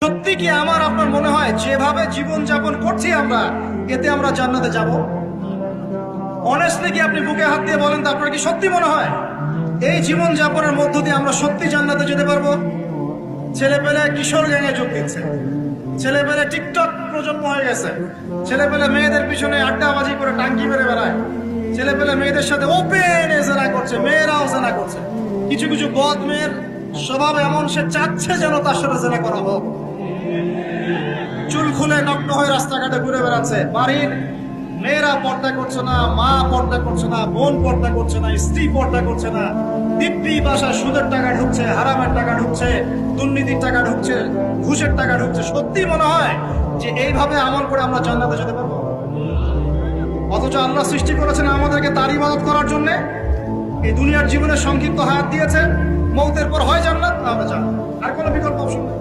সত্যি কি আমার আপনার মনে হয় যেভাবে জীবন যাপন করছি আমরা এতে আমরা জান্নাতে যাব? অনেস্টলি কি আপনি বুকে হাত দিয়ে বলেন তো, আপনার কি সত্যি মনে হয় এই জীবন যাপনের মধ্য দিয়ে আমরা সত্যি জান্নাতে যেতে পারবো? ছেলেপেলে কিশোর গ্যাংয়ে যোগ দিচ্ছে, ছেলেপেলে টিকটক প্রজন্ম হয়ে গেছে, ছেলেপেলে মেয়েদের পিছনে আড্ডাবাজি করে টাঙ্কি মেরে বেড়ায়, ছেলেপেলে মেয়েদের সাথে ওপেন জেনা করছে, মেয়েরাও জেনা করছে। কিছু কিছু বদ মেয়ের স্বভাব এমন, সে চাচ্ছে যেন তার সাথে জেনা করা হোক। চুল খুলে নগ্ন হয়ে রাস্তাঘাটে ঘুরে বেড়াচ্ছে। বাড়ির মেয়েরা পর্দা করছে না, মা পর্দা করছে না, বোন পর্দা করছে না, স্ত্রী পর্দা করছে না। দিব্যি বাসায় সুদের টাকা ঢুকছে, হারামের টাকা ঢুকছে, দুর্নীতির টাকা ঢুকছে, ঘুষের টাকা ঢুকছে। সত্যি মনে হয় যে এইভাবে আমল করে আমরা জান্নাতে যেতে পারবো? অথচ আল্লাহ সৃষ্টি করেছেন আমাদেরকে তার ইবাদত করার জন্য। এই দুনিয়ার জীবনের সংক্ষিপ্ত হায়াত দিয়েছেন, মৌতের পর হয় জান্নাত, আমরা জান্নাত, আর কোনো বিকল্প অপশন নেই।